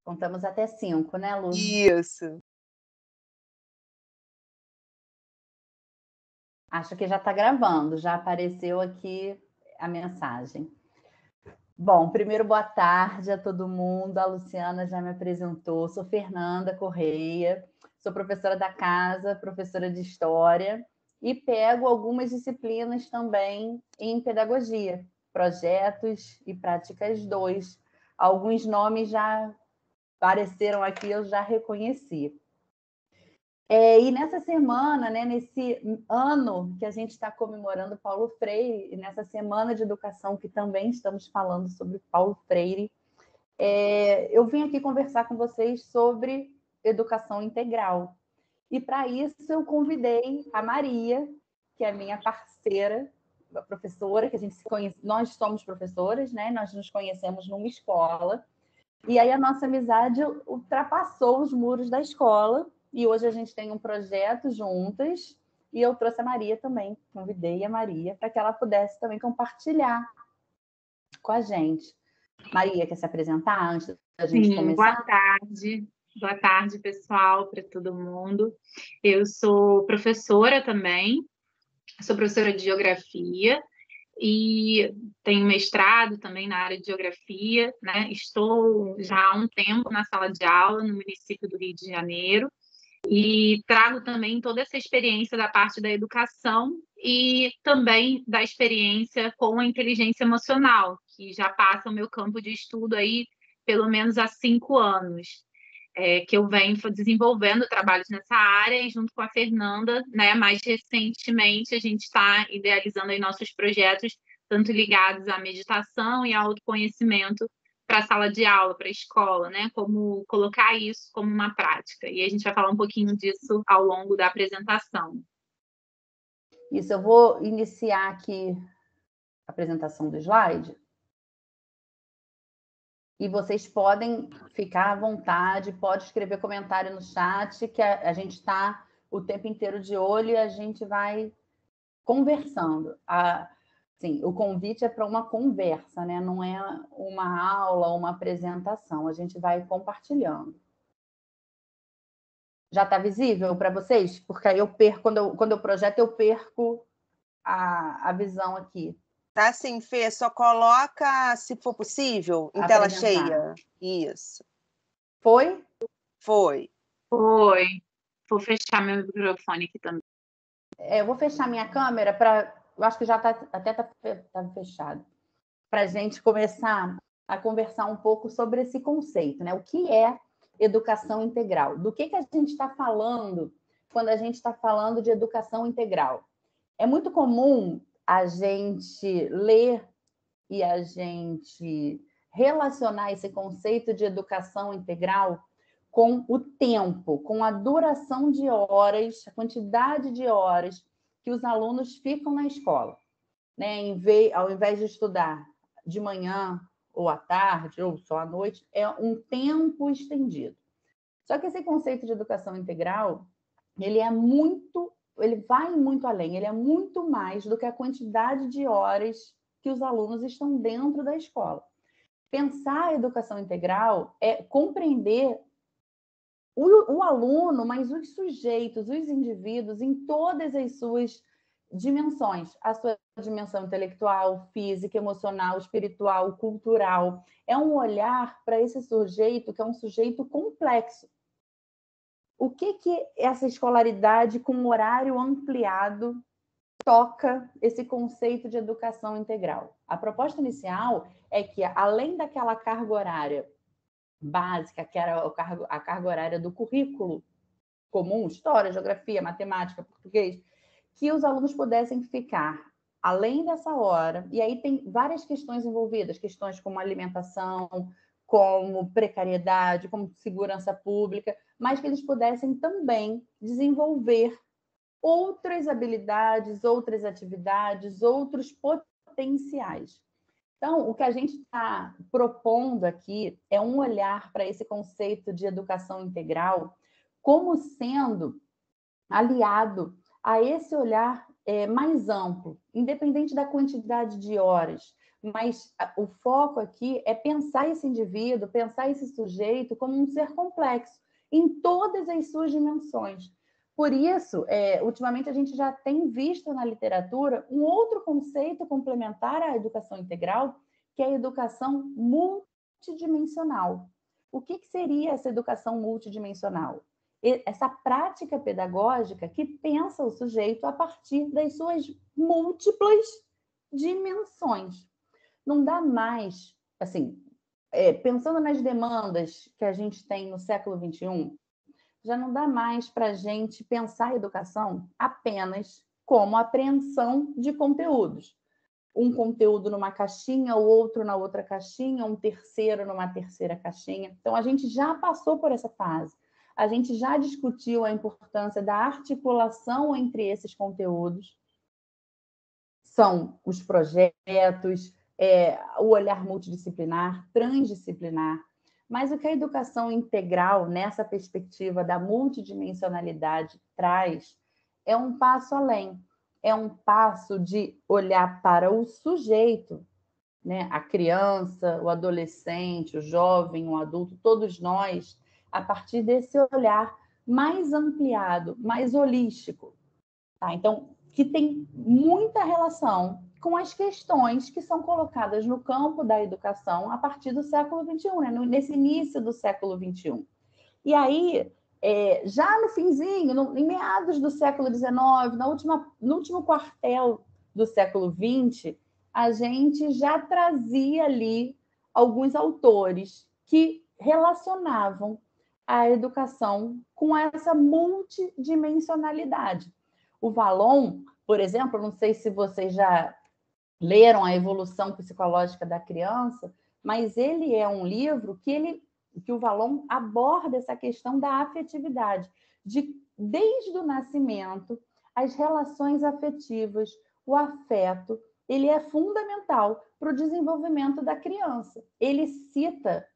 Contamos até 5, né, Lu? Isso. Acho que já está gravando, já apareceu aqui a mensagem. Bom, primeiro, boa tarde a todo mundo. A Luciana já me apresentou. Sou Fernanda Correia, sou professora da casa, professora de História e pego algumas disciplinas também em Pedagogia, Projetos e Práticas 2. Alguns nomes já apareceram aqui, eu já reconheci. E nessa semana, né, nesse ano que a gente está comemorando Paulo Freire, e nessa semana de educação que também estamos falando sobre Paulo Freire, eu vim aqui conversar com vocês sobre educação integral. E para isso eu convidei a Maria, que é minha parceira, a professora, que a gente se conhece, nós somos professoras, né? Nós nos conhecemos numa escola, e aí a nossa amizade ultrapassou os muros da escola. E hoje a gente tem um projeto juntas, e eu trouxe a Maria também, convidei a Maria para que ela pudesse também compartilhar com a gente. Maria, quer se apresentar antes da gente começar? Boa tarde, pessoal, para todo mundo. Eu sou professora também, sou professora de Geografia e tenho mestrado também na área de Geografia, né? Estou já há um tempo na sala de aula no município do Rio de Janeiro, e trago também toda essa experiência da parte da educação e também da experiência com a inteligência emocional, que já passa o meu campo de estudo aí pelo menos há 5 anos, que eu venho desenvolvendo trabalhos nessa área, e junto com a Fernanda, né, mais recentemente, a gente está idealizando aí nossos projetos, tanto ligados à meditação e ao autoconhecimento, para a sala de aula, para a escola, né? Como colocar isso como uma prática. E a gente vai falar um pouquinho disso ao longo da apresentação. Isso, eu vou iniciar aqui a apresentação do slide. E vocês podem ficar à vontade, pode escrever comentário no chat, que a gente está o tempo inteiro de olho e a gente vai conversando. Sim, o convite é para uma conversa, né? Não é uma aula, uma apresentação. A gente vai compartilhando. Já está visível para vocês? Porque aí eu perco, quando eu projeto, eu perco a visão aqui. Tá sim, Fê, só coloca, se for possível, em tela cheia. Isso. Foi? Foi. Vou fechar meu microfone aqui também. Eu vou fechar minha câmera para... Eu acho que já até tá fechado. Para a gente começar a conversar um pouco sobre esse conceito, né? O que é educação integral? Do que a gente está falando quando a gente está falando de educação integral? É muito comum a gente ler e a gente relacionar esse conceito de educação integral com o tempo, com a duração de horas, a quantidade de horas que os alunos ficam na escola, né? Ao invés de estudar de manhã ou à tarde ou só à noite, é um tempo estendido. Só que esse conceito de educação integral, ele vai muito além, ele é muito mais do que a quantidade de horas que os alunos estão dentro da escola. Pensar a educação integral é compreender o aluno, mas os sujeitos, os indivíduos, em todas as suas dimensões. A sua dimensão intelectual, física, emocional, espiritual, cultural. É um olhar para esse sujeito que é um sujeito complexo. O que essa escolaridade com horário ampliado toca esse conceito de educação integral? A proposta inicial é que, além daquela carga horária básica, que era a carga horária do currículo comum, história, geografia, matemática, português, que os alunos pudessem ficar além dessa hora, e aí tem várias questões envolvidas, questões como alimentação, como precariedade, como segurança pública, mas que eles pudessem também desenvolver outras habilidades, outras atividades, outros potenciais. Então, o que a gente está propondo aqui é um olhar para esse conceito de educação integral como sendo aliado a esse olhar mais amplo, independente da quantidade de horas, mas o foco aqui é pensar esse indivíduo, pensar esse sujeito como um ser complexo, em todas as suas dimensões. Por isso, ultimamente, a gente já tem visto na literatura um outro conceito complementar à educação integral, que é a educação multidimensional. O que seria essa educação multidimensional? Essa prática pedagógica que pensa o sujeito a partir das suas múltiplas dimensões. Não dá mais, assim, pensando nas demandas que a gente tem no século XXI, já não dá mais para a gente pensar a educação apenas como apreensão de conteúdos. Um conteúdo numa caixinha, o outro na outra caixinha, um terceiro numa terceira caixinha. Então, a gente já passou por essa fase. A gente já discutiu a importância da articulação entre esses conteúdos. São os projetos, o olhar multidisciplinar, transdisciplinar. Mas o que a educação integral, nessa perspectiva da multidimensionalidade, traz é um passo além. É um passo de olhar para o sujeito, né? A criança, o adolescente, o jovem, o adulto, todos nós, a partir desse olhar mais ampliado, mais holístico. Tá? Então, que tem muita relação com as questões que são colocadas no campo da educação a partir do século XXI, né? Nesse início do século XXI. E aí, já no finzinho, em meados do século XIX, no último quartel do século XX, a gente já trazia ali alguns autores que relacionavam a educação com essa multidimensionalidade. O Vallon, por exemplo, não sei se vocês já leram A Evolução Psicológica da Criança, mas ele é um livro que o Vallon aborda essa questão da afetividade, desde o nascimento, as relações afetivas, o afeto, ele é fundamental para o desenvolvimento da criança.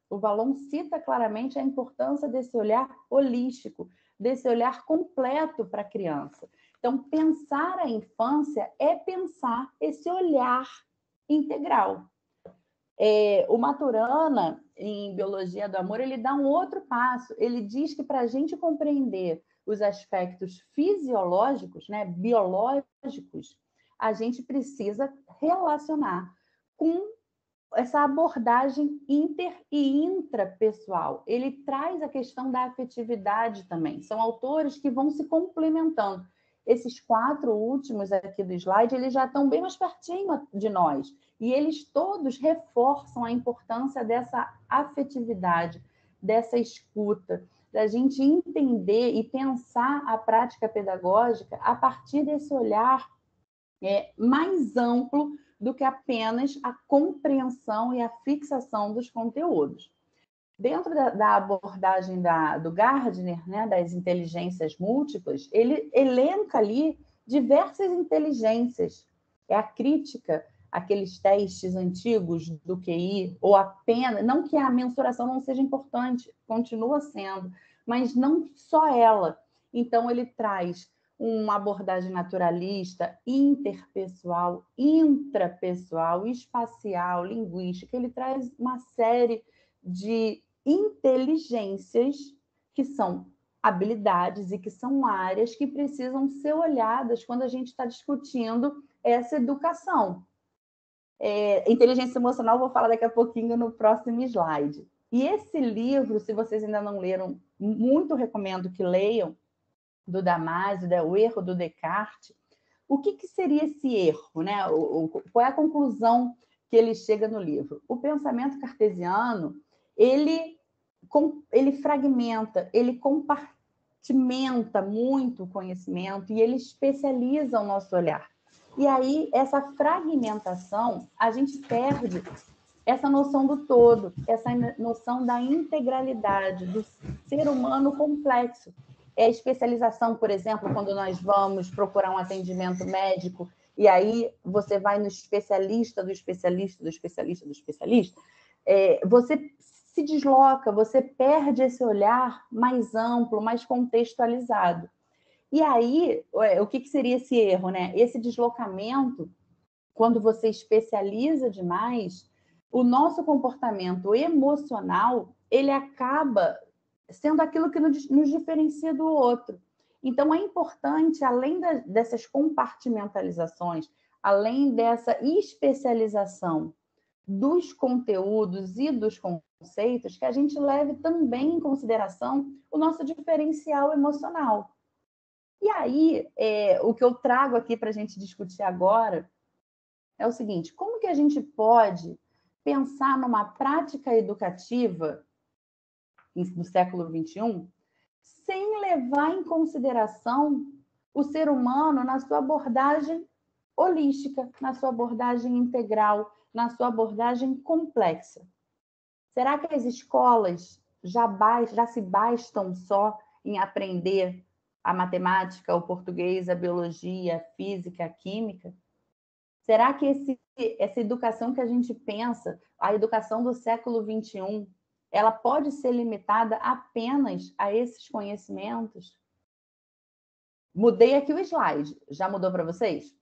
O Vallon cita claramente a importância desse olhar holístico, desse olhar completo para a criança. Então, pensar a infância é pensar esse olhar integral. O Maturana, em Biologia do Amor, ele dá um outro passo. Ele diz que para a gente compreender os aspectos fisiológicos, né, biológicos, a gente precisa relacionar com essa abordagem inter e intrapessoal. Ele traz a questão da afetividade também. São autores que vão se complementando. Esses 4 últimos aqui do slide, eles já estão bem mais pertinho de nós. E eles todos reforçam a importância dessa afetividade, dessa escuta, da gente entender e pensar a prática pedagógica a partir desse olhar mais amplo do que apenas a compreensão e a fixação dos conteúdos. Dentro da abordagem do Gardner, né, das inteligências múltiplas, ele elenca ali diversas inteligências. É a crítica àqueles testes antigos do QI, ou apenas, não que a mensuração não seja importante, continua sendo, mas não só ela. Então, ele traz uma abordagem naturalista, interpessoal, intrapessoal, espacial, linguística. Ele traz uma série de inteligências que são habilidades e que são áreas que precisam ser olhadas quando a gente está discutindo essa educação. Inteligência emocional, vou falar daqui a pouquinho no próximo slide. E esse livro, se vocês ainda não leram, muito recomendo que leiam, do Damasio, O Erro do Descartes. O que seria esse erro, né? Qual é a conclusão que ele chega no livro? O pensamento cartesiano, ele fragmenta, ele compartimenta muito o conhecimento e ele especializa o nosso olhar. E aí, essa fragmentação, a gente perde essa noção do todo, essa noção da integralidade, do ser humano complexo. A especialização, por exemplo, quando nós vamos procurar um atendimento médico, e aí você vai no especialista do especialista do especialista do especialista, você se desloca, você perde esse olhar mais amplo, mais contextualizado. E aí, o que seria esse erro, né? Esse deslocamento quando você especializa demais, o nosso comportamento emocional, ele acaba sendo aquilo que nos diferencia do outro. Então, é importante, além dessas compartimentalizações, além dessa especialização dos conteúdos e dos conceitos, que a gente leve também em consideração o nosso diferencial emocional. E aí, o que eu trago aqui para a gente discutir agora é o seguinte: como que a gente pode pensar numa prática educativa do século XXI sem levar em consideração o ser humano na sua abordagem holística, na sua abordagem integral, na sua abordagem complexa? Será que as escolas já se bastam só em aprender a matemática, o português, a biologia, a física, a química? Será que essa educação que a gente pensa, a educação do século XXI, ela pode ser limitada apenas a esses conhecimentos? Mudei aqui o slide. Já mudou para vocês?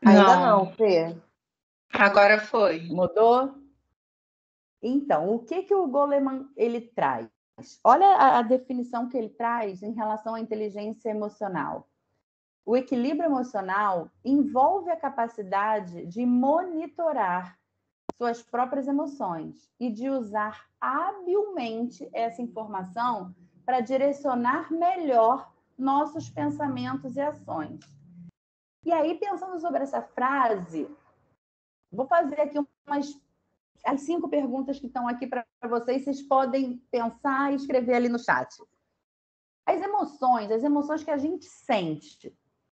Ainda não, Fê. Agora foi. Mudou? Então, o que o Goleman ele traz? Olha a definição que ele traz em relação à inteligência emocional. O equilíbrio emocional envolve a capacidade de monitorar suas próprias emoções e de usar habilmente essa informação para direcionar melhor nossos pensamentos e ações. E aí, pensando sobre essa frase, vou fazer aqui as 5 perguntas que estão aqui para vocês. Vocês podem pensar e escrever ali no chat. As emoções que a gente sente,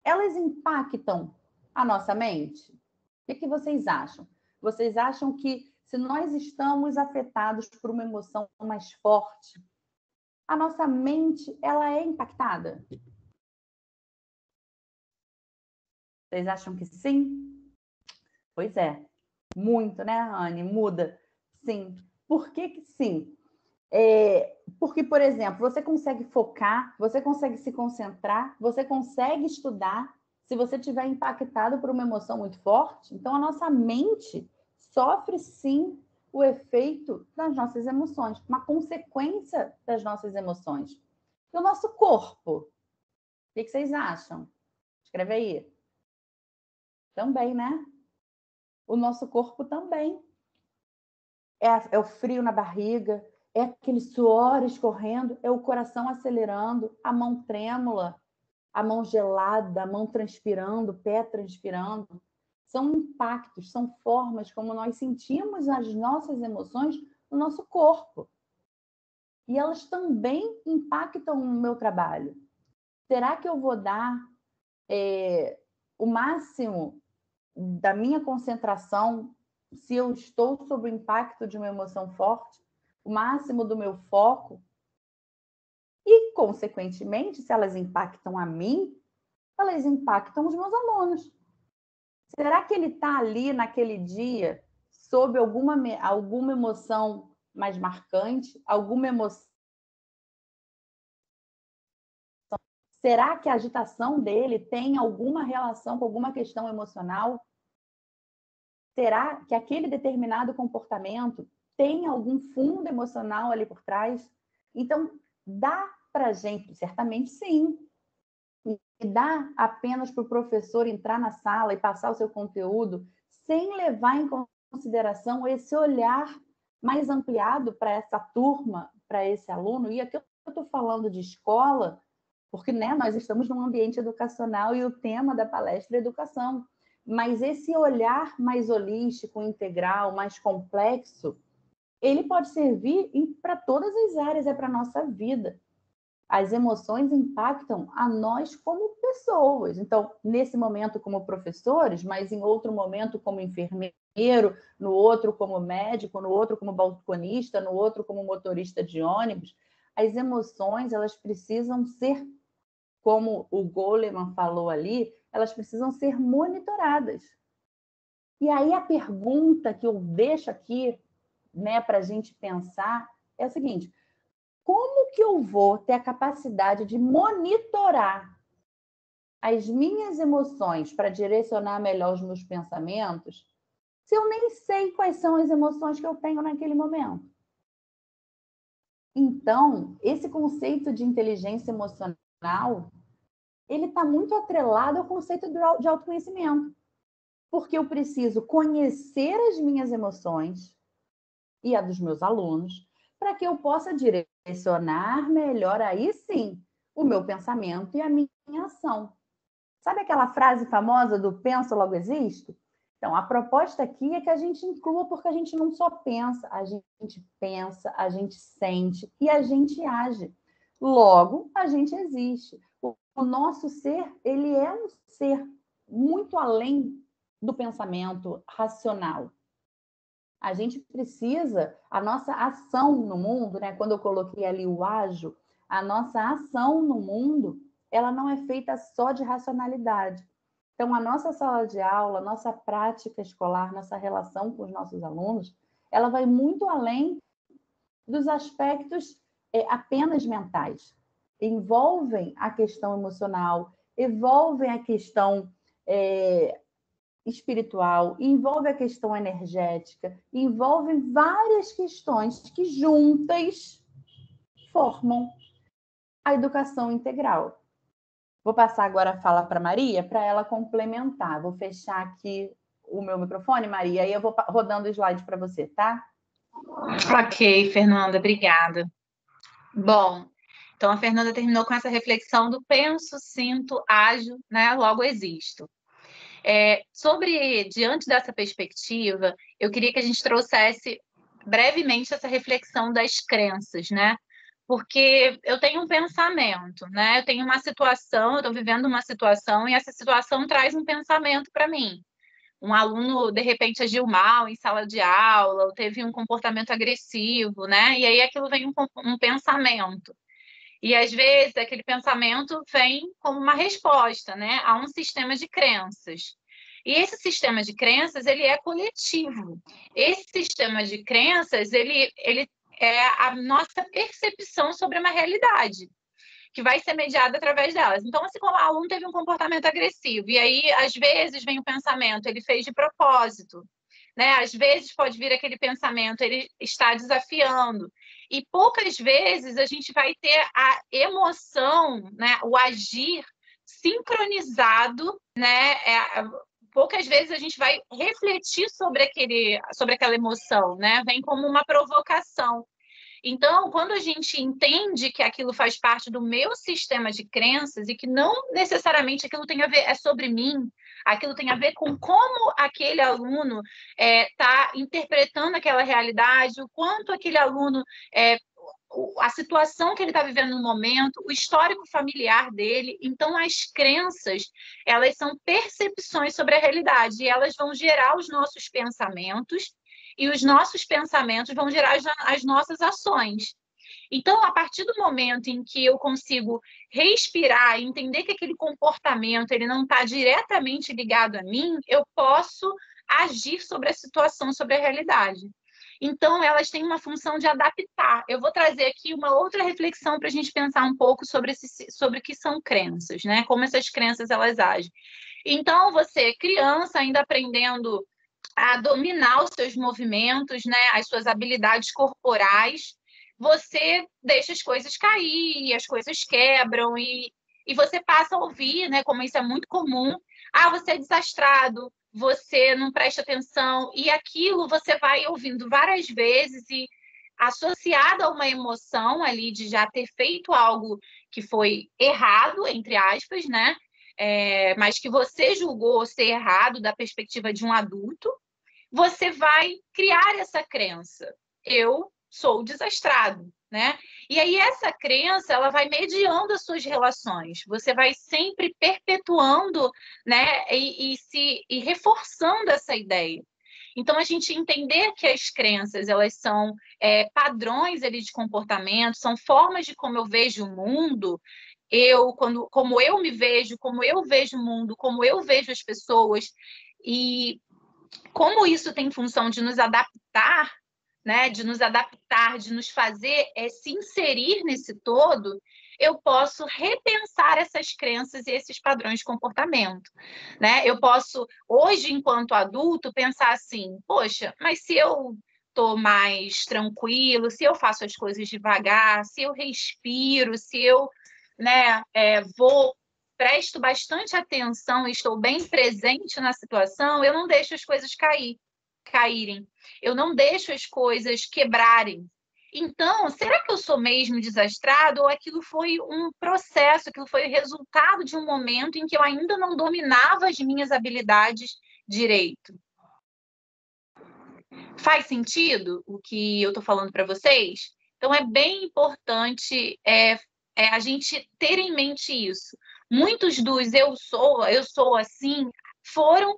elas impactam a nossa mente? O que vocês acham? Vocês acham que se nós estamos afetados por uma emoção mais forte, a nossa mente ela é impactada? Vocês acham que sim? Pois é. Muito, né, Anne? Muda. Sim. Por que sim? Porque, por exemplo, você consegue focar, você consegue se concentrar, você consegue estudar se você estiver impactado por uma emoção muito forte. Então, a nossa mente sofre, sim, o efeito das nossas emoções, uma consequência das nossas emoções. E o nosso corpo? O que vocês acham? Escreve aí. Também, né? O nosso corpo também. É o frio na barriga, é aquele suor escorrendo, é o coração acelerando, a mão trêmula, a mão gelada, a mão transpirando, o pé transpirando. São impactos, são formas como nós sentimos as nossas emoções no nosso corpo. E elas também impactam o meu trabalho. Será que eu vou dar o máximo da minha concentração se eu estou sob o impacto de uma emoção forte? O máximo do meu foco? E, consequentemente, se elas impactam a mim, elas impactam os meus alunos. Será que ele está ali naquele dia sob alguma emoção mais marcante? Alguma emoção? Será que a agitação dele tem alguma relação com alguma questão emocional? Será que aquele determinado comportamento tem algum fundo emocional ali por trás? Então, dá para a gente, certamente sim, e dá apenas para o professor entrar na sala e passar o seu conteúdo sem levar em consideração esse olhar mais ampliado para essa turma, para esse aluno. E aqui eu estou falando de escola, porque nós estamos num ambiente educacional e o tema da palestra é educação. Mas esse olhar mais holístico, integral, mais complexo, ele pode servir para todas as áreas, é para a nossa vida. As emoções impactam a nós como pessoas. Então, nesse momento como professores, mas em outro momento como enfermeiro, no outro como médico, no outro como balconista, no outro como motorista de ônibus, as emoções, elas precisam ser, como o Goleman falou ali, elas precisam ser monitoradas. E aí a pergunta que eu deixo aqui, né, para a gente pensar é o seguinte: como que eu vou ter a capacidade de monitorar as minhas emoções para direcionar melhor os meus pensamentos se eu nem sei quais são as emoções que eu tenho naquele momento? Então, esse conceito de inteligência emocional, ele está muito atrelado ao conceito de autoconhecimento, porque eu preciso conhecer as minhas emoções e a dos meus alunos, para que eu possa direcionar melhor, aí sim, o meu pensamento e a minha ação. Sabe aquela frase famosa do penso, logo existo? Então, a proposta aqui é que a gente inclua, porque a gente não só pensa, a gente sente e a gente age. Logo, a gente existe. O nosso ser, ele é um ser muito além do pensamento racional. A gente precisa, a nossa ação no mundo, né? Quando eu coloquei ali o ágil, a nossa ação no mundo, ela não é feita só de racionalidade. Então, a nossa sala de aula, a nossa prática escolar, nossa relação com os nossos alunos, ela vai muito além dos aspectos apenas mentais. Envolvem a questão emocional, envolvem a questão espiritual, envolve a questão energética, envolve várias questões que juntas formam a educação integral. Vou passar agora a fala para a Maria, para ela complementar. Vou fechar aqui o meu microfone, Maria, e eu vou rodando o slide para você, tá? Ok, Fernanda, obrigada. Bom, então a Fernanda terminou com essa reflexão do penso, sinto, ajo, né? Logo existo. Diante dessa perspectiva, eu queria que a gente trouxesse brevemente essa reflexão das crenças, né? Porque eu tenho um pensamento, né? Eu tenho uma situação, eu estou vivendo uma situação e essa situação traz um pensamento para mim. Um aluno, de repente, agiu mal em sala de aula, ou teve um comportamento agressivo, né? E aí aquilo vem um pensamento. E, às vezes, aquele pensamento vem como uma resposta, né? A um sistema de crenças. E esse sistema de crenças, ele é coletivo. Esse sistema de crenças, ele é a nossa percepção sobre uma realidade, que vai ser mediada através delas. Então, assim, como o aluno teve um comportamento agressivo, e aí, às vezes, vem o pensamento, ele fez de propósito, né? Às vezes pode vir aquele pensamento, ele está desafiando. E poucas vezes a gente vai ter a emoção, né? O agir sincronizado, né? Poucas vezes a gente vai refletir sobre aquela emoção, né? Vem como uma provocação. Então, quando a gente entende que aquilo faz parte do meu sistema de crenças e que não necessariamente aquilo tem a ver, é sobre mim, aquilo tem a ver com como aquele aluno está interpretando aquela realidade, o quanto aquele aluno, a situação que ele está vivendo no momento, o histórico familiar dele. Então, as crenças, elas são percepções sobre a realidade e elas vão gerar os nossos pensamentos, e os nossos pensamentos vão gerar as nossas ações. Então, a partir do momento em que eu consigo respirar e entender que aquele comportamento ele não está diretamente ligado a mim, eu posso agir sobre a situação, sobre a realidade. Então, elas têm uma função de adaptar. Eu vou trazer aqui uma outra reflexão para a gente pensar um pouco sobre o que são crenças, né? Como essas crenças elas agem. Então, você, criança, ainda aprendendo a dominar os seus movimentos, né, as suas habilidades corporais, você deixa as coisas cair, as coisas quebram e você passa a ouvir, né, como isso é muito comum, você é desastrado, você não presta atenção, e aquilo você vai ouvindo várias vezes e associado a uma emoção ali de já ter feito algo que foi errado, entre aspas, né, mas que você julgou ser errado da perspectiva de um adulto, você vai criar essa crença. Eu sou desastrado, né? E aí essa crença, ela vai mediando as suas relações. Você vai sempre perpetuando, né? E reforçando essa ideia. Então, a gente entender que as crenças, elas são padrões ali de comportamento, são formas de como eu vejo o mundo, como eu me vejo, como eu vejo o mundo, como eu vejo as pessoas, e como isso tem função de nos adaptar, né? De nos adaptar, de nos fazer se inserir nesse todo, eu posso repensar essas crenças e esses padrões de comportamento, né? Eu posso, hoje, enquanto adulto, pensar assim, poxa, mas se eu estou mais tranquilo, se eu faço as coisas devagar, se eu respiro, se eu, né, presto bastante atenção e estou bem presente na situação, eu não deixo as coisas caírem. Eu não deixo as coisas quebrarem. Então, será que eu sou mesmo desastrado ou aquilo foi um processo, aquilo foi o resultado de um momento em que eu ainda não dominava as minhas habilidades direito? Faz sentido o que eu estou falando para vocês? Então, é bem importante a gente ter em mente isso. Muitos dos eu sou assim, foram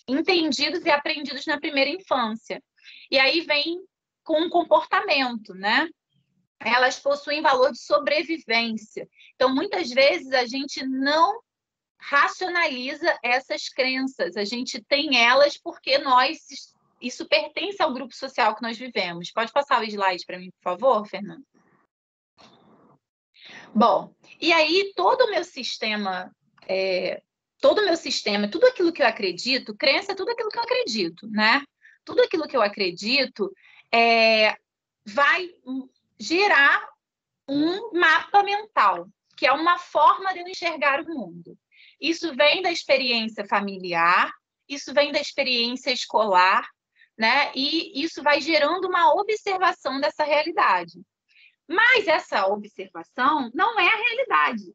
entendidos e aprendidos na primeira infância. E aí vem com o comportamento, né? Elas possuem valor de sobrevivência. Então, muitas vezes, a gente não racionaliza essas crenças. A gente tem elas porque isso pertence ao grupo social que nós vivemos. Pode passar o slide para mim, por favor, Fernanda? Bom, e aí todo o meu sistema, tudo aquilo que eu acredito, crença é tudo aquilo que eu acredito, né? Tudo aquilo que eu acredito vai gerar um mapa mental, que é uma forma de eu enxergar o mundo. Isso vem da experiência familiar, isso vem da experiência escolar, né? E isso vai gerando uma observação dessa realidade. Mas essa observação não é a realidade.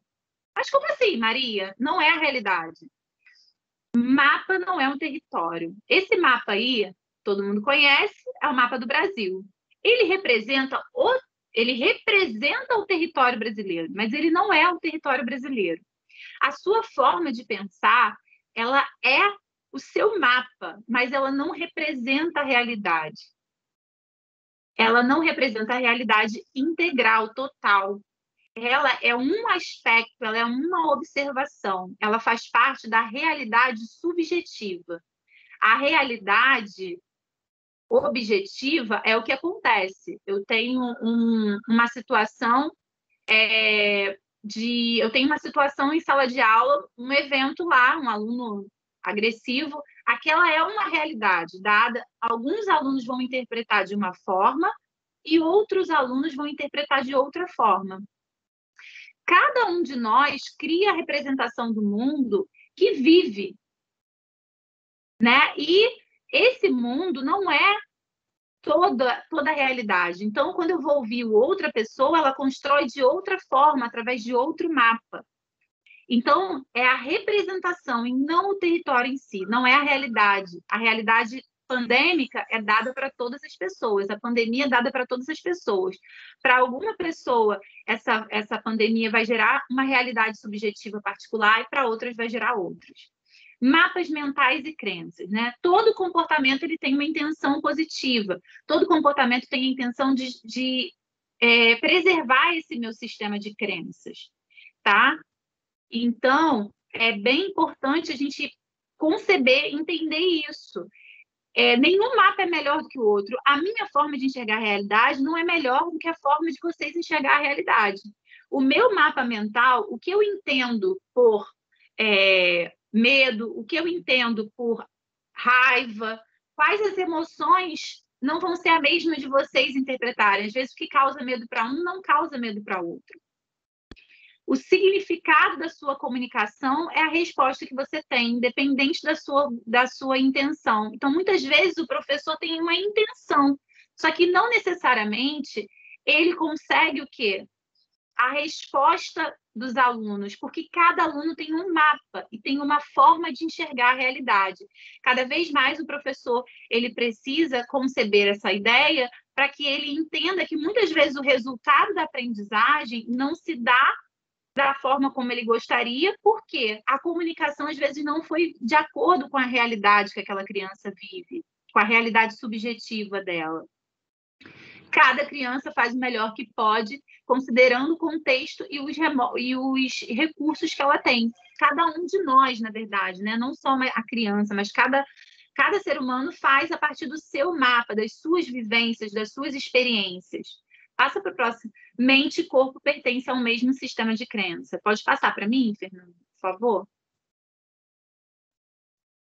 Mas como assim, Maria? Não é a realidade. Mapa não é um território. Esse mapa aí, todo mundo conhece, é o mapa do Brasil. Ele representa o território brasileiro, mas ele não é o território brasileiro. A sua forma de pensar, ela é o seu mapa, mas ela não representa a realidade. Ela não representa a realidade integral, total. Ela é um aspecto, ela é uma observação, ela faz parte da realidade subjetiva. A realidade objetiva é o que acontece. Eu tenho uma situação eu tenho uma situação em sala de aula, um evento lá, um aluno agressivo, aquela é uma realidade dada. Alguns alunos vão interpretar de uma forma e outros alunos vão interpretar de outra forma. Cada um de nós cria a representação do mundo que vive, né? E esse mundo não é toda a realidade. Então, quando eu vou ouvir outra pessoa, ela constrói de outra forma, através de outro mapa. Então, é a representação e não o território em si, não é a realidade. A realidade pandêmica é dada para todas as pessoas, a pandemia é dada para todas as pessoas. Para alguma pessoa, essa pandemia vai gerar uma realidade subjetiva particular e para outras vai gerar outras. Mapas mentais e crenças, né? Todo comportamento ele tem uma intenção positiva, todo comportamento tem a intenção de preservar esse meu sistema de crenças, tá? Então, é bem importante a gente conceber, entender isso. Nenhum mapa é melhor do que o outro. A minha forma de enxergar a realidade não é melhor do que a forma de vocês enxergar a realidade. O meu mapa mental, o que eu entendo por medo, o que eu entendo por raiva, quais as emoções não vão ser a mesma de vocês interpretarem. Às vezes, o que causa medo para um não causa medo para outro. O significado da sua comunicação é a resposta que você tem, independente da sua intenção. Então, muitas vezes, o professor tem uma intenção, só que não necessariamente ele consegue o quê? A resposta dos alunos, porque cada aluno tem um mapa e tem uma forma de enxergar a realidade. Cada vez mais o professor ele precisa conceber essa ideia para que ele entenda que muitas vezes o resultado da aprendizagem não se dá da forma como ele gostaria, porque a comunicação às vezes não foi de acordo com a realidade que aquela criança vive, com a realidade subjetiva dela. Cada criança faz o melhor que pode, considerando o contexto e os recursos que ela tem. Cada um de nós, na verdade, né? Não só a criança, mas cada ser humano faz a partir do seu mapa, das suas vivências, das suas experiências. Passa para o próximo. Mente e corpo pertencem ao mesmo sistema de crença. Pode passar para mim, Fernando, por favor?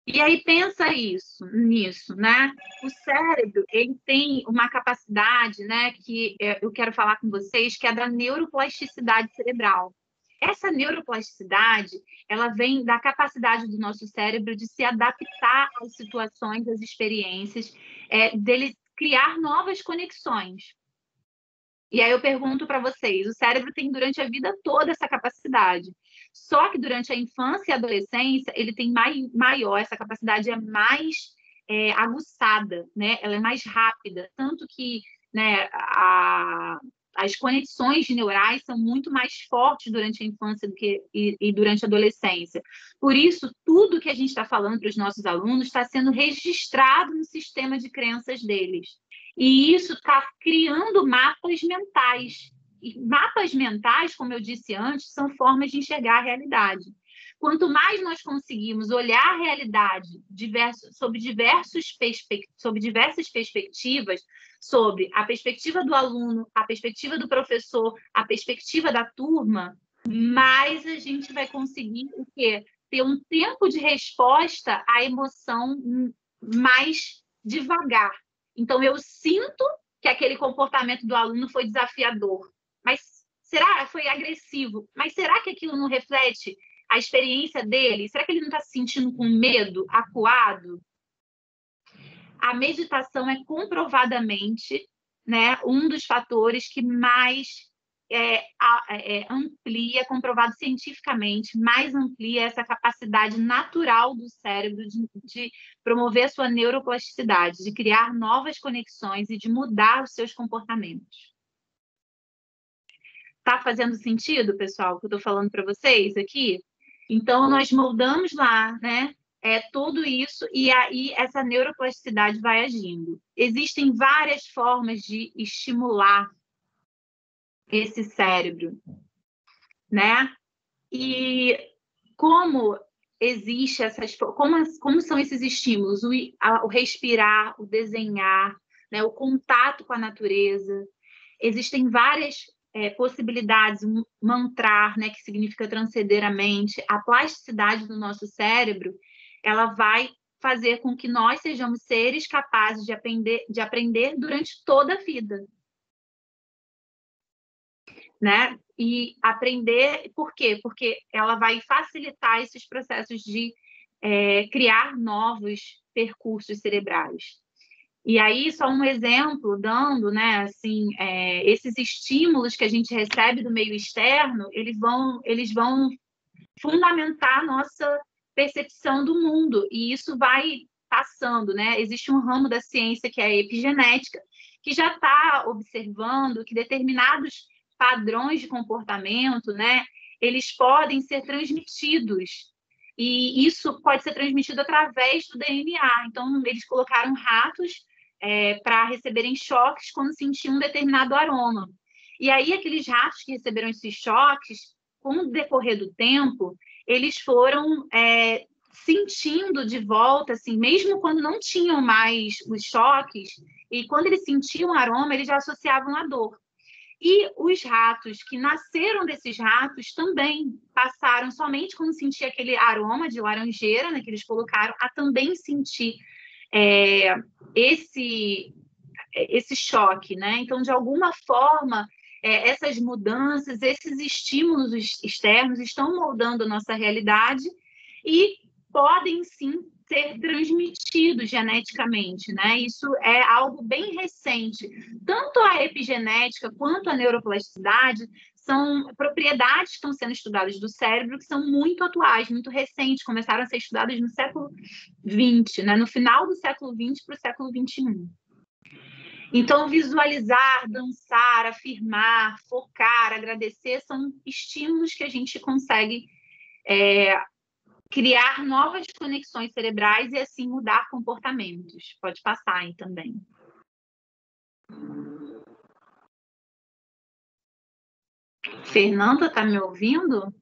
E aí pensa nisso, né? O cérebro, ele tem uma capacidade, né, que eu quero falar com vocês, que é da neuroplasticidade cerebral. Essa neuroplasticidade, ela vem da capacidade do nosso cérebro de se adaptar às situações, às experiências, dele criar novas conexões. E aí eu pergunto para vocês, o cérebro tem durante a vida toda essa capacidade. Só que durante a infância e a adolescência, ele tem maior, essa capacidade é mais aguçada, né? Ela é mais rápida. Tanto que, né, as conexões neurais são muito mais fortes durante a infância e durante a adolescência. Por isso, tudo que a gente está falando para os nossos alunos está sendo registrado no sistema de crenças deles. E isso está criando mapas mentais. E mapas mentais, como eu disse antes, são formas de enxergar a realidade. Quanto mais nós conseguimos olhar a realidade sob diversas perspectivas, sobre a perspectiva do aluno, a perspectiva do professor, a perspectiva da turma, mais a gente vai conseguir o quê? Ter um tempo de resposta à emoção mais devagar. Então, eu sinto que aquele comportamento do aluno foi desafiador, mas será que foi agressivo? Mas será que aquilo não reflete a experiência dele? Será que ele não está se sentindo com medo, acuado? A meditação é comprovadamente, né, um dos fatores que mais amplia, comprovado cientificamente, mais amplia essa capacidade natural do cérebro de promover a sua neuroplasticidade, de criar novas conexões e de mudar os seus comportamentos. Tá fazendo sentido, pessoal, o que eu estou falando para vocês aqui? Então, nós moldamos lá, né? Tudo isso, e aí essa neuroplasticidade vai agindo. Existem várias formas de estimular esse cérebro, né? E como existe como são esses estímulos? O respirar, o desenhar, né? O contato com a natureza. Existem várias possibilidades, mantrar, né? Que significa transcender a mente. A plasticidade do nosso cérebro, ela vai fazer com que nós sejamos seres capazes de aprender durante toda a vida. Né? E aprender, por quê? Porque ela vai facilitar esses processos de criar novos percursos cerebrais. E aí, só um exemplo, dando, né, assim, esses estímulos que a gente recebe do meio externo, eles vão fundamentar a nossa percepção do mundo, e isso vai passando, né? Existe um ramo da ciência que é a epigenética, que já está observando que determinados padrões de comportamento, né, eles podem ser transmitidos, e isso pode ser transmitido através do DNA. Então, eles colocaram ratos para receberem choques quando sentiam um determinado aroma. E aí, aqueles ratos que receberam esses choques, com o decorrer do tempo, eles foram sentindo de volta, assim, mesmo quando não tinham mais os choques, e quando eles sentiam o aroma, eles já associavam a dor. E os ratos que nasceram desses ratos também passaram, somente quando sentia aquele aroma de laranjeira, né, que eles colocaram, a também sentir esse choque, né? Então, de alguma forma, essas mudanças, esses estímulos externos estão moldando a nossa realidade e podem, sim, ser transmitidos geneticamente, né? Isso é algo bem recente. Tanto a epigenética quanto a neuroplasticidade são propriedades que estão sendo estudadas do cérebro que são muito atuais, muito recentes, começaram a ser estudadas no século XX, né? No final do século XX para o século XXI. Então, visualizar, dançar, afirmar, focar, agradecer, são estímulos que a gente consegue criar novas conexões cerebrais e, assim, mudar comportamentos. Pode passar aí também. Fernanda, tá me ouvindo?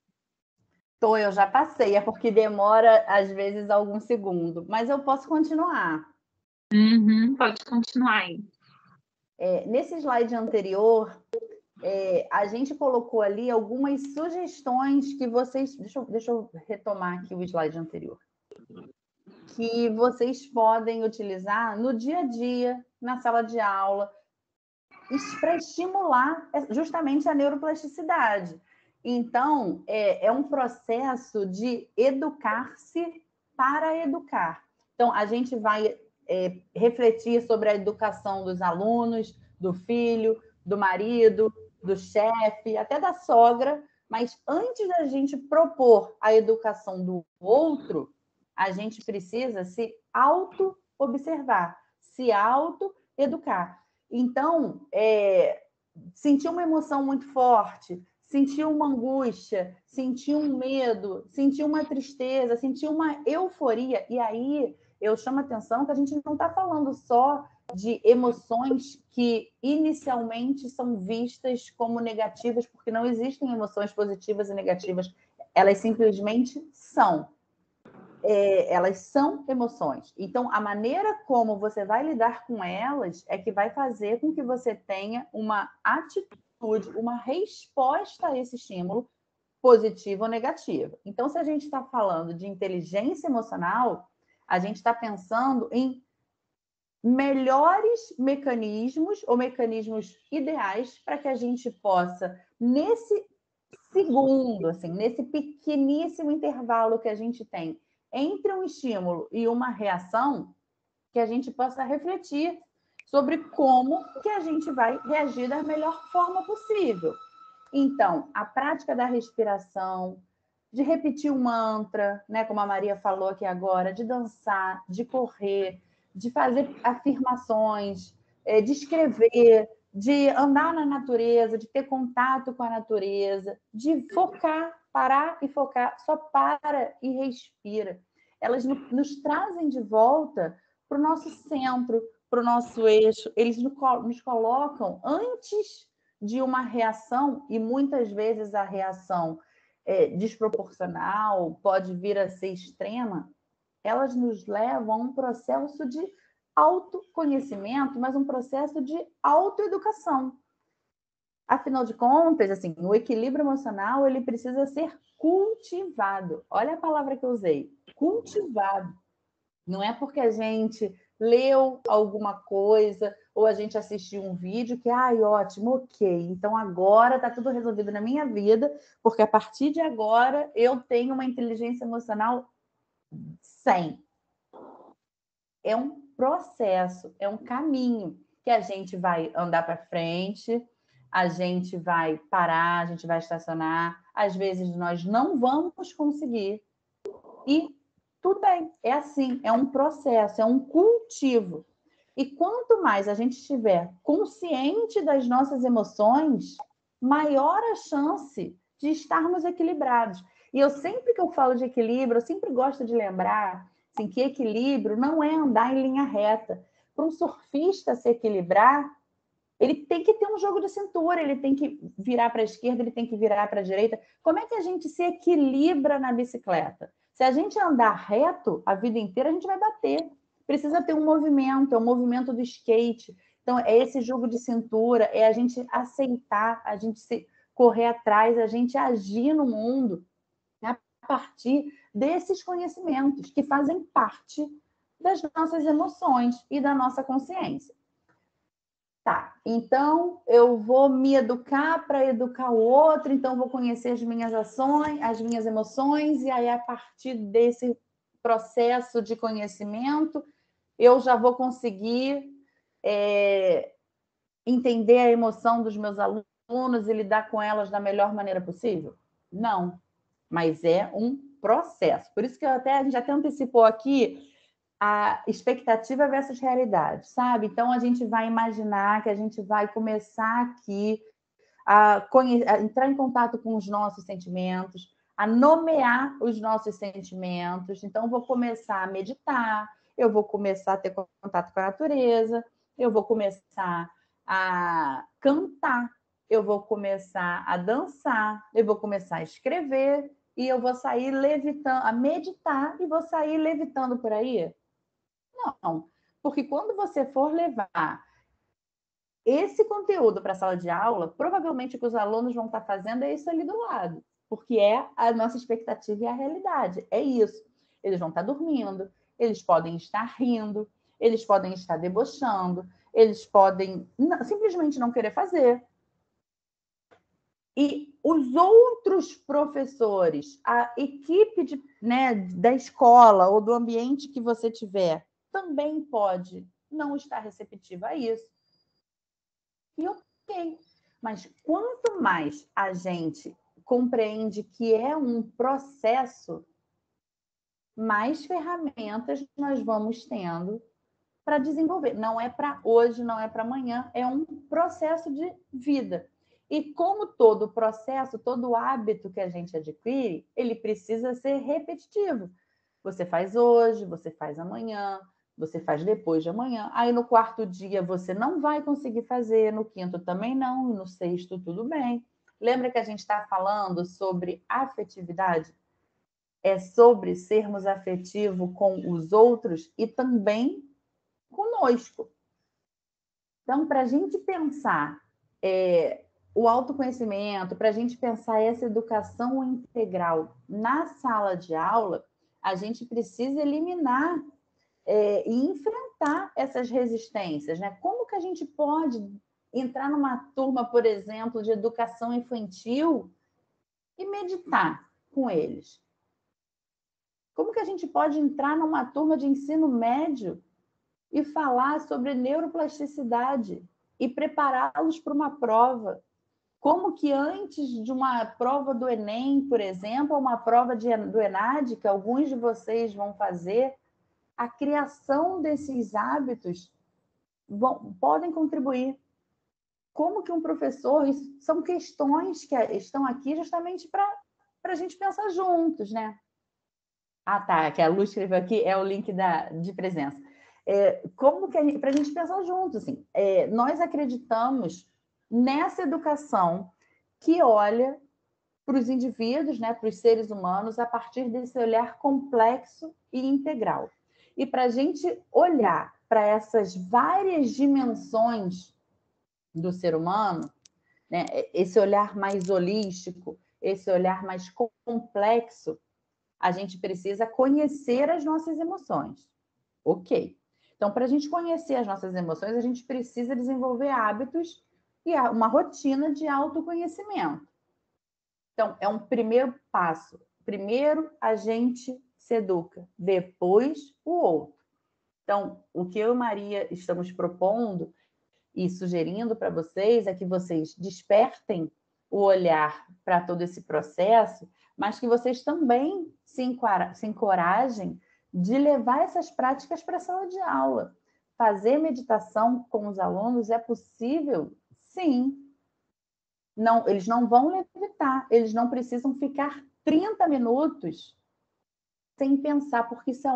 Eu já passei. É porque demora, às vezes, algum segundo. Mas eu posso continuar. Pode continuar aí. Nesse slide anterior, a gente colocou ali algumas sugestões que vocês... Deixa eu retomar aqui o slide anterior. Que vocês podem utilizar no dia a dia, na sala de aula, para estimular justamente a neuroplasticidade. Então, é um processo de educar-se para educar. Então, a gente vai refletir sobre a educação dos alunos, do filho, do marido, do chefe, até da sogra, mas antes da gente propor a educação do outro, a gente precisa se auto-observar, se auto-educar. Então, sentir uma emoção muito forte, sentir uma angústia, sentir um medo, sentir uma tristeza, sentir uma euforia, e aí eu chamo a atenção que a gente não está falando só de emoções que inicialmente são vistas como negativas, porque não existem emoções positivas e negativas, elas simplesmente são. Elas são emoções. Então, a maneira como você vai lidar com elas é que vai fazer com que você tenha uma atitude, uma resposta a esse estímulo, positiva ou negativa. Então, se a gente está falando de inteligência emocional, a gente está pensando em melhores mecanismos ou mecanismos ideais para que a gente possa, nesse segundo, assim, nesse pequeníssimo intervalo que a gente tem entre um estímulo e uma reação, que a gente possa refletir sobre como que a gente vai reagir da melhor forma possível. Então, a prática da respiração, de repetir um mantra, né, como a Maria falou aqui agora, de dançar, de correr, de fazer afirmações, de escrever, de andar na natureza, de ter contato com a natureza, de focar, parar e focar, só para e respira. Elas nos trazem de volta para o nosso centro, para o nosso eixo, eles nos colocam antes de uma reação, e muitas vezes a reação desproporcional, pode vir a ser extrema, elas nos levam a um processo de autoconhecimento, mas um processo de autoeducação. Afinal de contas, assim, o equilíbrio emocional ele precisa ser cultivado. Olha a palavra que eu usei, cultivado. Não é porque a gente leu alguma coisa ou a gente assistiu um vídeo que, ótimo, ok, então agora está tudo resolvido na minha vida, porque a partir de agora eu tenho uma inteligência emocional 100. É um processo, é um caminho que a gente vai andar para frente, a gente vai parar, a gente vai estacionar, às vezes nós não vamos conseguir, e tudo bem, é assim, é um processo, é um cultivo. E quanto mais a gente estiver consciente das nossas emoções, maior a chance de estarmos equilibrados. E eu sempre que eu falo de equilíbrio, eu sempre gosto de lembrar assim, que equilíbrio não é andar em linha reta. Para um surfista se equilibrar, ele tem que ter um jogo de cintura, ele tem que virar para a esquerda, ele tem que virar para a direita. Como é que a gente se equilibra na bicicleta? Se a gente andar reto a vida inteira, a gente vai bater. Precisa ter um movimento, é o movimento do skate. Então, é esse jogo de cintura, é a gente aceitar, a gente se correr atrás, a gente agir no mundo a partir desses conhecimentos que fazem parte das nossas emoções e da nossa consciência. Tá, então eu vou me educar para educar o outro, então vou conhecer as minhas ações, as minhas emoções, e aí a partir desse processo de conhecimento, eu já vou conseguir entender a emoção dos meus alunos e lidar com elas da melhor maneira possível? Não, mas é um processo. Por isso que a gente até antecipou aqui a expectativa versus realidade, sabe? Então, a gente vai imaginar que a gente vai começar aqui a entrar em contato com os nossos sentimentos, a nomear os nossos sentimentos. Então, eu vou começar a meditar, eu vou começar a ter contato com a natureza, eu vou começar a cantar, eu vou começar a dançar, eu vou começar a escrever e eu vou sair levitando, a meditar e vou sair levitando por aí. Não, porque quando você for levar esse conteúdo para a sala de aula, provavelmente o que os alunos vão estar fazendo é isso ali do lado, porque é a nossa expectativa e a realidade, é isso. Eles vão estar dormindo, eles podem estar rindo, eles podem estar debochando, eles podem simplesmente não querer fazer. E os outros professores, a equipe da escola ou do ambiente que você tiver, também pode não estar receptiva a isso. E ok. Mas quanto mais a gente compreende que é um processo, mais ferramentas nós vamos tendo para desenvolver. Não é para hoje, não é para amanhã, é um processo de vida. E como todo processo, todo hábito que a gente adquire, ele precisa ser repetitivo. Você faz hoje, você faz amanhã, você faz depois de amanhã. Aí no quarto dia você não vai conseguir fazer, no quinto também não, e no sexto tudo bem. Lembra que a gente está falando sobre afetividade? É sobre sermos afetivos com os outros e também conosco. Então, para a gente pensar o autoconhecimento, para a gente pensar essa educação integral na sala de aula, a gente precisa eliminar e enfrentar essas resistências, né? Como que a gente pode entrar numa turma, por exemplo, de educação infantil e meditar com eles? Como que a gente pode entrar numa turma de ensino médio e falar sobre neuroplasticidade e prepará-los para uma prova? Como que antes de uma prova do Enem, por exemplo, ou uma prova do ENAD, que alguns de vocês vão fazer, a criação desses hábitos podem contribuir. Como que um professor... Isso são questões que estão aqui justamente para a gente pensar juntos, né? Ah, tá, que a Lu escreveu aqui, é o link de presença. Como que para a gente pensar juntos, assim, nós acreditamos nessa educação que olha para os indivíduos, né, para os seres humanos, a partir desse olhar complexo e integral. E para a gente olhar para essas várias dimensões do ser humano, né, esse olhar mais holístico, esse olhar mais complexo, a gente precisa conhecer as nossas emoções. Ok. Então, para a gente conhecer as nossas emoções, a gente precisa desenvolver hábitos e uma rotina de autoconhecimento. Então, é um primeiro passo. Primeiro, a gente se educa, depois o outro. Então, o que eu e Maria estamos propondo e sugerindo para vocês é que vocês despertem o olhar para todo esse processo, mas que vocês também se encorajem de levar essas práticas para a sala de aula. Fazer meditação com os alunos é possível? Sim. Não, eles não vão levitar, eles não precisam ficar 30 minutos sem pensar, porque isso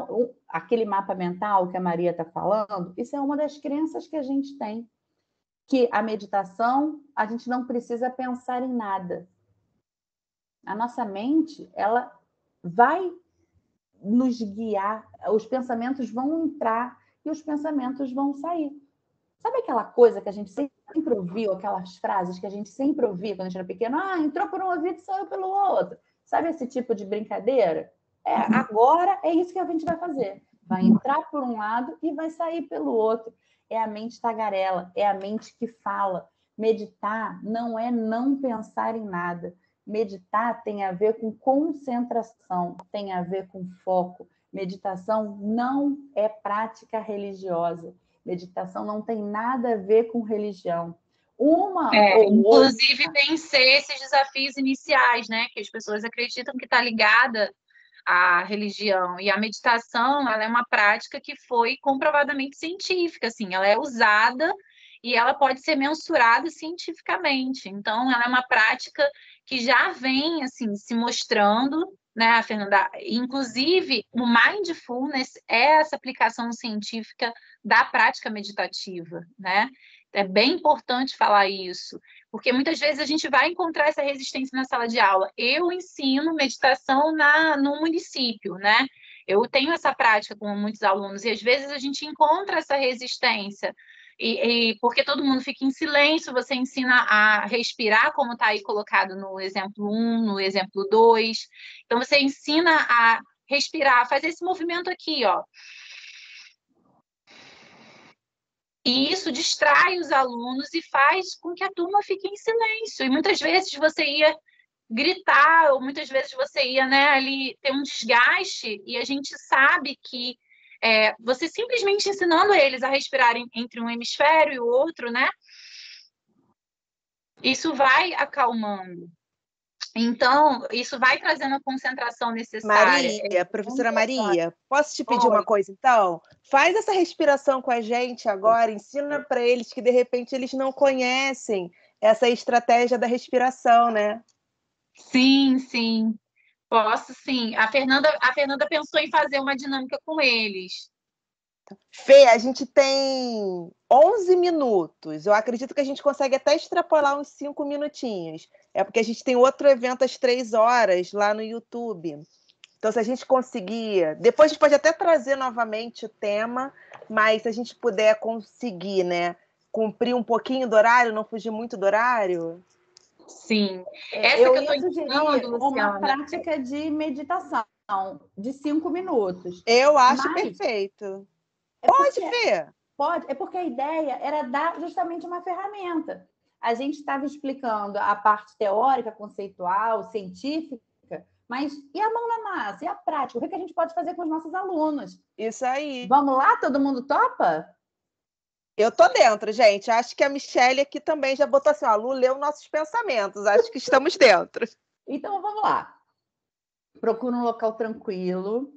aquele mapa mental que a Maria está falando, isso é uma das crenças que a gente tem, que a meditação, a gente não precisa pensar em nada. A nossa mente, ela vai nos guiar, os pensamentos vão entrar e os pensamentos vão sair. Sabe aquela coisa que a gente sempre ouviu, aquelas frases que a gente sempre ouvia quando a gente era pequeno? Ah, entrou por um ouvido e saiu pelo outro. Sabe esse tipo de brincadeira? Agora é isso que a gente vai fazer. Vai entrar por um lado e vai sair pelo outro. É a mente tagarela, é a mente que fala. Meditar não é não pensar em nada. Meditar tem a ver com concentração, tem a ver com foco. Meditação não é prática religiosa. Meditação não tem nada a ver com religião. Inclusive, vencer esses desafios iniciais, né? Que as pessoas acreditam que está ligada à religião. E a meditação, ela é uma prática que foi comprovadamente científica, assim, ela é usada e ela pode ser mensurada cientificamente. Então, ela é uma prática que já vem, assim, se mostrando, né, Fernanda? Inclusive, o mindfulness é essa aplicação científica da prática meditativa, né? É bem importante falar isso, porque muitas vezes a gente vai encontrar essa resistência na sala de aula. Eu ensino meditação no município, né? Eu tenho essa prática com muitos alunos, e às vezes a gente encontra essa resistência E porque todo mundo fica em silêncio, você ensina a respirar, como está aí colocado no exemplo 1, no exemplo 2. Então, você ensina a respirar, fazer esse movimento aqui, ó. E isso distrai os alunos e faz com que a turma fique em silêncio. E muitas vezes você ia gritar, ou muitas vezes você ia, né, ali ter um desgaste, e a gente sabe que você simplesmente ensinando eles a respirarem entre um hemisfério e o outro, né, isso vai acalmando. Então, isso vai trazendo a concentração necessária. Maria, professora Maria, posso te pedir uma coisa, então? Faz essa respiração com a gente agora, ensina para eles que, de repente, eles não conhecem essa estratégia da respiração, né? Sim, sim. Posso, sim. A Fernanda pensou em fazer uma dinâmica com eles. Fê, a gente tem 11 minutos. Eu acredito que a gente consegue até extrapolar uns 5 minutinhos. É porque a gente tem outro evento às 3 horas lá no YouTube. Então, se a gente conseguir... Depois a gente pode até trazer novamente o tema, mas se a gente puder conseguir, né, cumprir um pouquinho do horário, não fugir muito do horário... Sim. Essa eu que eu estou ia sugerir ensinando, uma Luciana. prática de meditação de 5 minutos. Eu acho Mas perfeito. é Pode, porque, Fê. é porque a ideia era dar justamente uma ferramenta. A gente estava explicando a parte teórica, conceitual, científica, mas e a mão na massa? E a prática? O que a gente pode fazer com os nossos alunos? Isso aí. Vamos lá? Todo mundo topa? Eu tô dentro, gente. Acho que a Michelle aqui também já botou assim, ó, a Lu leu nossos pensamentos. Acho que estamos dentro. Então, vamos lá. Procura um local tranquilo.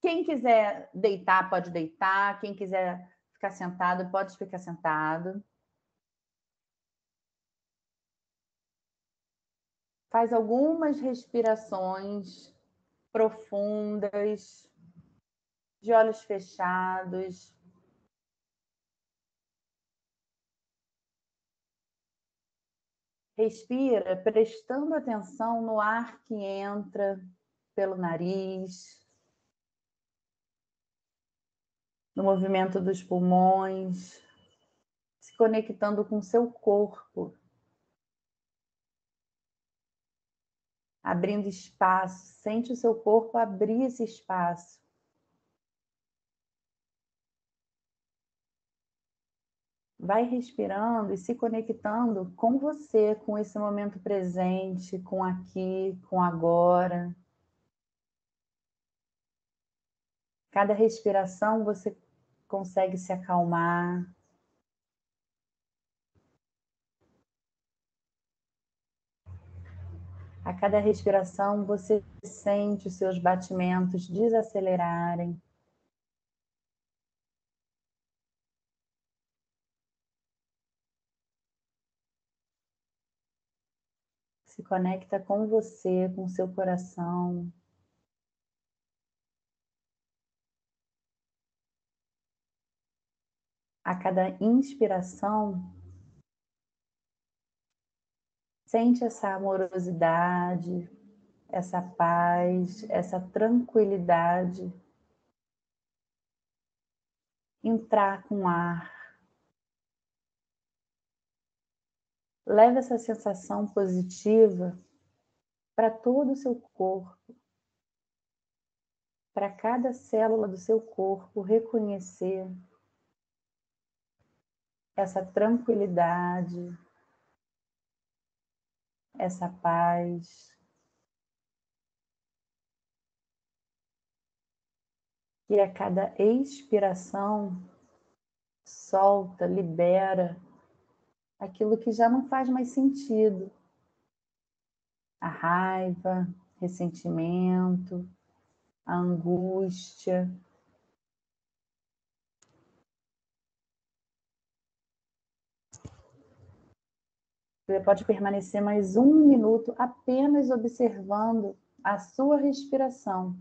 Quem quiser deitar, pode deitar. Quem quiser ficar sentado, pode ficar sentado. Faz algumas respirações profundas, de olhos fechados. Respira prestando atenção no ar que entra pelo nariz, no movimento dos pulmões, se conectando com o seu corpo, abrindo espaço. Sente o seu corpo abrir esse espaço. Vai respirando e se conectando com você, com esse momento presente, com aqui, com agora. Cada respiração você consegue se acalmar. A cada respiração você sente os seus batimentos desacelerarem. Se conecta com você, com o seu coração. A cada inspiração, sente essa amorosidade, essa paz, essa tranquilidade entrar com ar. Leve essa sensação positiva para todo o seu corpo, para cada célula do seu corpo reconhecer essa tranquilidade, essa paz. E a cada expiração, solta, libera aquilo que já não faz mais sentido. A raiva, ressentimento, a angústia. Você pode permanecer mais 1 minuto apenas observando a sua respiração,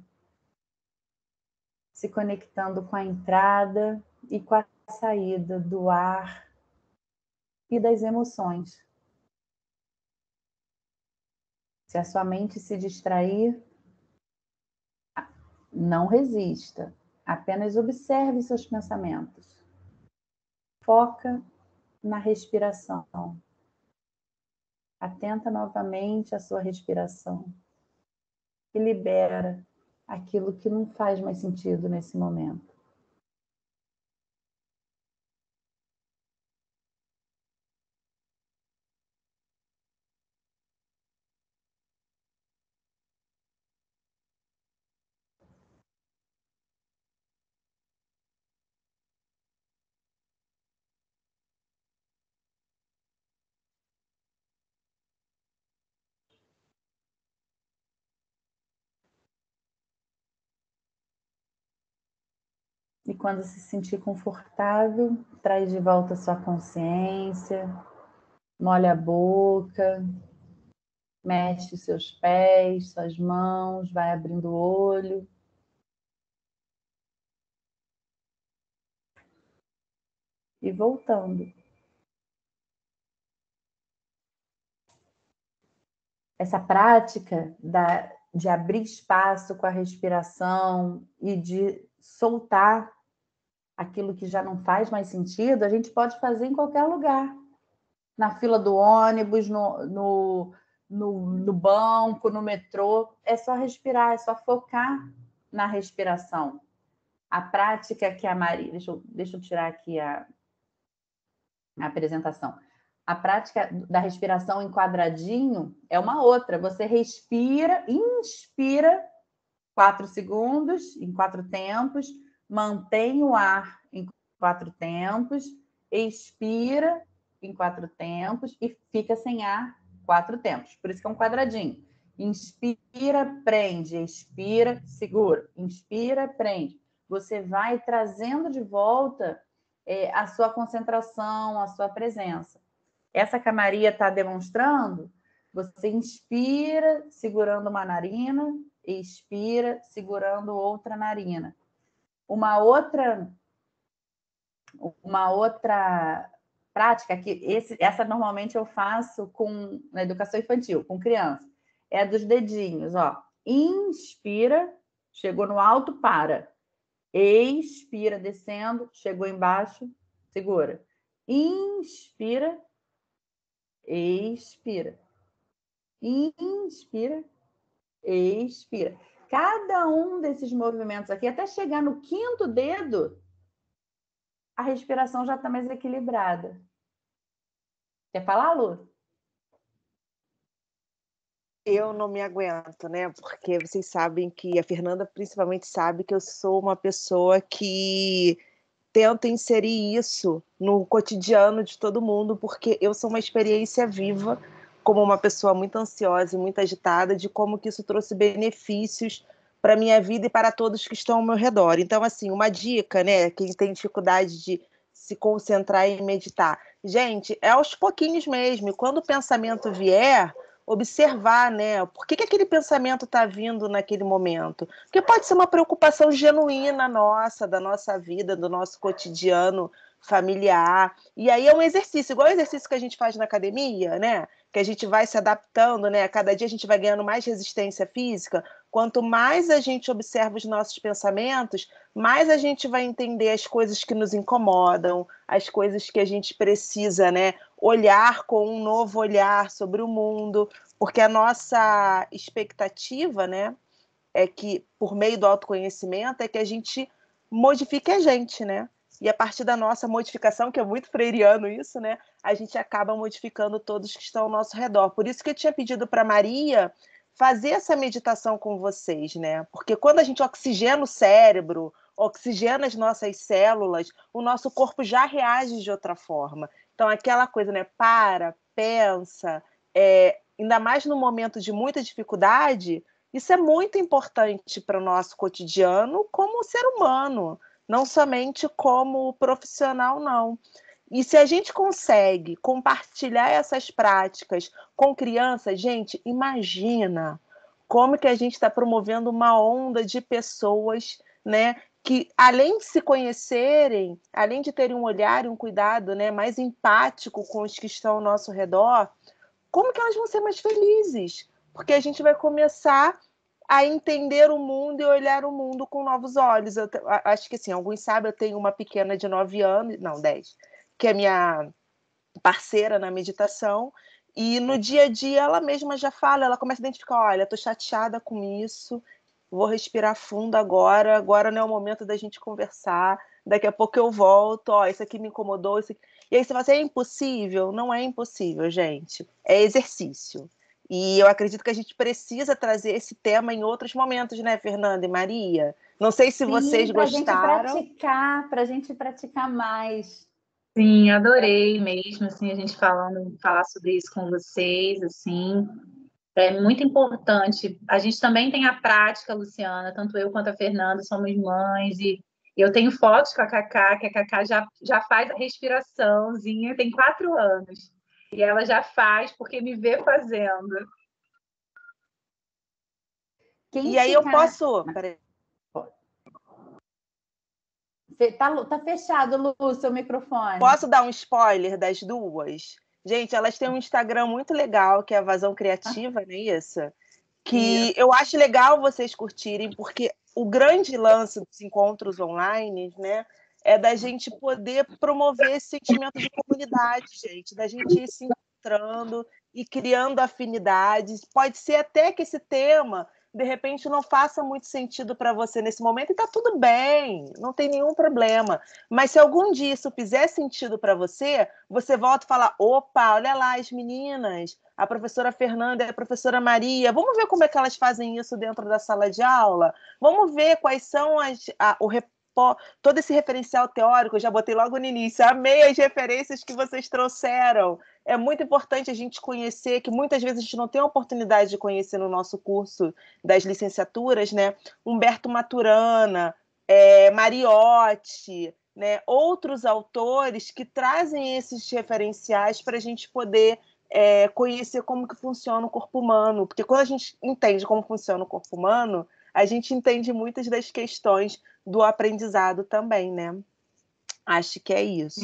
se conectando com a entrada e com a saída do ar e das emoções. Se a sua mente se distrair, não resista, apenas observe seus pensamentos. foca na respiração. Atenta novamente à sua respiração e libera aquilo que não faz mais sentido nesse momento. E quando se sentir confortável, traz de volta a sua consciência, molha a boca, mexe os seus pés, suas mãos, vai abrindo o olho. E voltando. Essa prática de abrir espaço com a respiração e de soltar aquilo que já não faz mais sentido, a gente pode fazer em qualquer lugar. Na fila do ônibus, no banco, no metrô. É só respirar, é só focar na respiração. A prática que a Maria... Deixa eu tirar aqui a apresentação. A prática da respiração em quadradinho é uma outra. Você respira, inspira 4 segundos, em 4 tempos, mantém o ar em 4 tempos, expira em 4 tempos e fica sem ar 4 tempos. Por isso que é um quadradinho. Inspira, prende, expira, segura. Inspira, prende. Você vai trazendo de volta a sua concentração, a sua presença. Essa que a Maria está demonstrando, você inspira segurando uma narina, expira segurando outra narina. Uma outra prática que essa normalmente eu faço na educação infantil, com criança, é a dos dedinhos, ó. Inspira, chegou no alto, para. Expira, descendo, chegou embaixo, segura. Inspira, expira. Inspira, expira. Cada um desses movimentos aqui, até chegar no 5º dedo, a respiração já está mais equilibrada. Quer falar, Lu? Eu não me aguento, né? Porque vocês sabem que a Fernanda principalmente sabe que eu sou uma pessoa que tenta inserir isso no cotidiano de todo mundo, porque eu sou uma experiência viva, como uma pessoa muito ansiosa e muito agitada, de como que isso trouxe benefícios para a minha vida e para todos que estão ao meu redor. Então, assim, uma dica, né? Quem tem dificuldade de se concentrar e meditar. Gente, é aos pouquinhos mesmo. E quando o pensamento vier, observar, né? Por que aquele pensamento está vindo naquele momento? Porque pode ser uma preocupação genuína nossa, da nossa vida, do nosso cotidiano familiar. E aí é um exercício, igual o exercício que a gente faz na academia, né? Que a gente vai se adaptando, né? Cada dia a gente vai ganhando mais resistência física. Quanto mais a gente observa os nossos pensamentos, mais a gente vai entender as coisas que nos incomodam, as coisas que a gente precisa, né? Olhar com um novo olhar sobre o mundo, porque a nossa expectativa, né, é que, por meio do autoconhecimento, é que a gente modifique a gente, né? E a partir da nossa modificação, que é muito freiriano isso, né, a gente acaba modificando todos que estão ao nosso redor. Por isso que eu tinha pedido para Maria fazer essa meditação com vocês, né? Porque quando a gente oxigena o cérebro, oxigena as nossas células, o nosso corpo já reage de outra forma. Então, aquela coisa, né? Para, pensa, ainda mais no momento de muita dificuldade, isso é muito importante para o nosso cotidiano como ser humano, não somente como profissional, não. E se a gente consegue compartilhar essas práticas com crianças, gente, imagina como que a gente está promovendo uma onda de pessoas, né, que além de se conhecerem, além de terem um olhar e um cuidado, né, mais empático com os que estão ao nosso redor, como que elas vão ser mais felizes? Porque a gente vai começar a entender o mundo e olhar o mundo com novos olhos. Acho que, assim, alguns sabem, eu tenho uma pequena de 9 anos, não, 10, que é minha parceira na meditação, e no dia a dia ela mesma já fala, ela começa a identificar, olha, tô chateada com isso, vou respirar fundo agora não é o momento da gente conversar, daqui a pouco eu volto, ó, isso aqui me incomodou, isso aqui... E aí você fala assim, é impossível? Não é impossível, gente, é exercício. E eu acredito que a gente precisa trazer esse tema em outros momentos, né, Fernanda e Maria? Não sei se vocês Sim, gostaram. para a gente praticar mais. Sim, adorei mesmo, assim, a gente falar sobre isso com vocês, assim, é muito importante. A gente também tem a prática, Luciana, tanto eu quanto a Fernanda somos mães, e eu tenho fotos com a Cacá, que a Cacá já faz a respiraçãozinha, tem 4 anos, e ela já faz porque me vê fazendo. Quem E aí eu ficar. posso... Peraí. Tá fechado, Lu, seu microfone. Posso dar um spoiler das duas? Gente, elas têm um Instagram muito legal, que é a Vazão Criativa, não é isso? Que eu acho legal vocês curtirem, porque o grande lance dos encontros online, né, é da gente poder promover esse sentimento de comunidade, gente, da gente ir se encontrando e criando afinidades. Pode ser até que esse tema, de repente, não faça muito sentido para você nesse momento, e está tudo bem, não tem nenhum problema. Mas se algum dia isso fizer sentido para você, você volta e fala: opa, olha lá as meninas, a professora Fernanda e a professora Maria, vamos ver como é que elas fazem isso dentro da sala de aula? Vamos ver quais são todo esse referencial teórico, eu já botei logo no início, amei as referências que vocês trouxeram. É muito importante a gente conhecer, que muitas vezes a gente não tem a oportunidade de conhecer no nosso curso das licenciaturas, né? Humberto Maturana, Mariotti, né? Outros autores que trazem esses referenciais para a gente poder conhecer como que funciona o corpo humano, porque quando a gente entende como funciona o corpo humano, a gente entende muitas das questões do aprendizado também, né? Acho que é isso.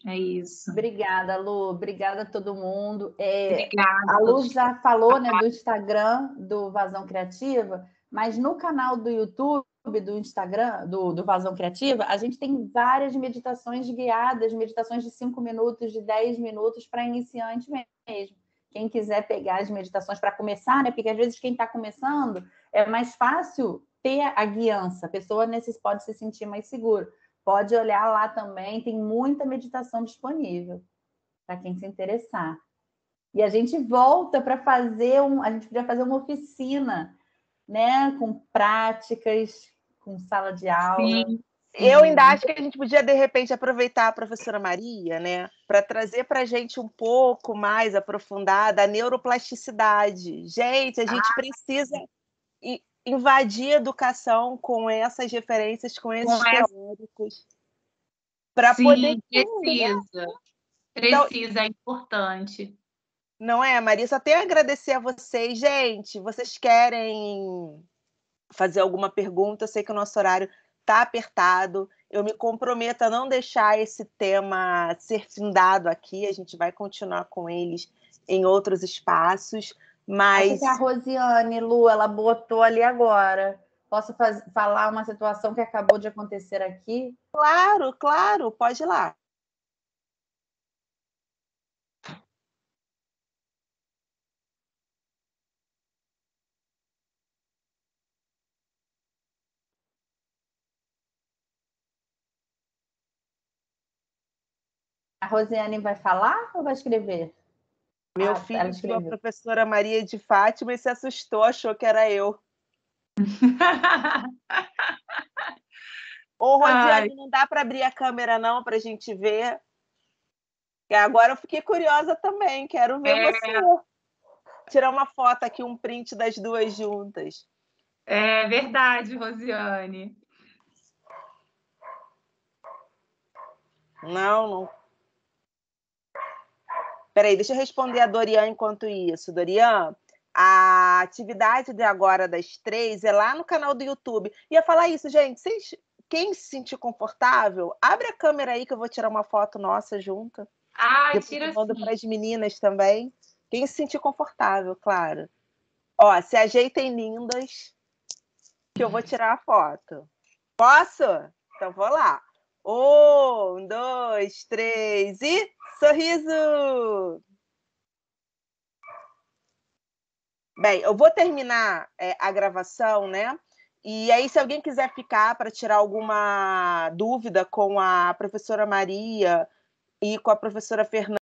É isso. Obrigada, Lu. Obrigada a todo mundo. Obrigada. A Lu já falou, né, do Instagram do Vazão Criativa, mas no canal do YouTube, do Instagram, do Vazão Criativa, a gente tem várias meditações guiadas, meditações de 5 minutos, de 10 minutos para iniciante mesmo. Quem quiser pegar as meditações para começar, né? Porque às vezes quem está começando é mais fácil ter a guiança, a pessoa pode se sentir mais seguro. Pode olhar lá também, tem muita meditação disponível para quem se interessar. E a gente volta para a gente podia fazer uma oficina, né, com práticas, com sala de aula. Sim. Eu ainda acho que a gente podia, de repente, aproveitar a professora Maria, né, para trazer para a gente um pouco mais aprofundada a neuroplasticidade. Gente, a gente precisa invadir a educação com essas referências, com esses teóricos, para poder... Precisa. Então, Precisa, é importante. não é, Maria? Só tenho a agradecer a vocês. Gente, vocês querem fazer alguma pergunta? Eu sei que o nosso horário está apertado. Eu me comprometo a não deixar esse tema ser findado aqui. A gente vai continuar com eles em outros espaços. Mas Acho que a Rosiane, Lu, ela botou ali agora. Posso falar uma situação que acabou de acontecer aqui? claro, claro, pode ir lá. A Rosiane vai falar ou vai escrever? Meu Ela filho viu a escreveu. professora Maria de Fátima e se assustou, achou que era eu. Ô, Rosiane, não dá para abrir a câmera não para a gente ver? E agora eu fiquei curiosa também, quero ver você. Tirar uma foto aqui, um print das duas juntas. É verdade, Rosiane. Não. Peraí, deixa eu responder a Dorian enquanto isso. Dorian, a atividade de agora das 3 é lá no canal do YouTube. Ia falar isso, gente. Quem se sentir confortável, abre a câmera aí que eu vou tirar uma foto nossa junto. Depois Tira eu mando sim. para as meninas também. Quem se sentir confortável, claro. Ó, se ajeitem lindas que eu vou tirar a foto. Posso? Então vou lá. Um, dois, três e sorriso! Bem, eu vou terminar a gravação, né? E aí, se alguém quiser ficar para tirar alguma dúvida com a professora Maria e com a professora Fernanda,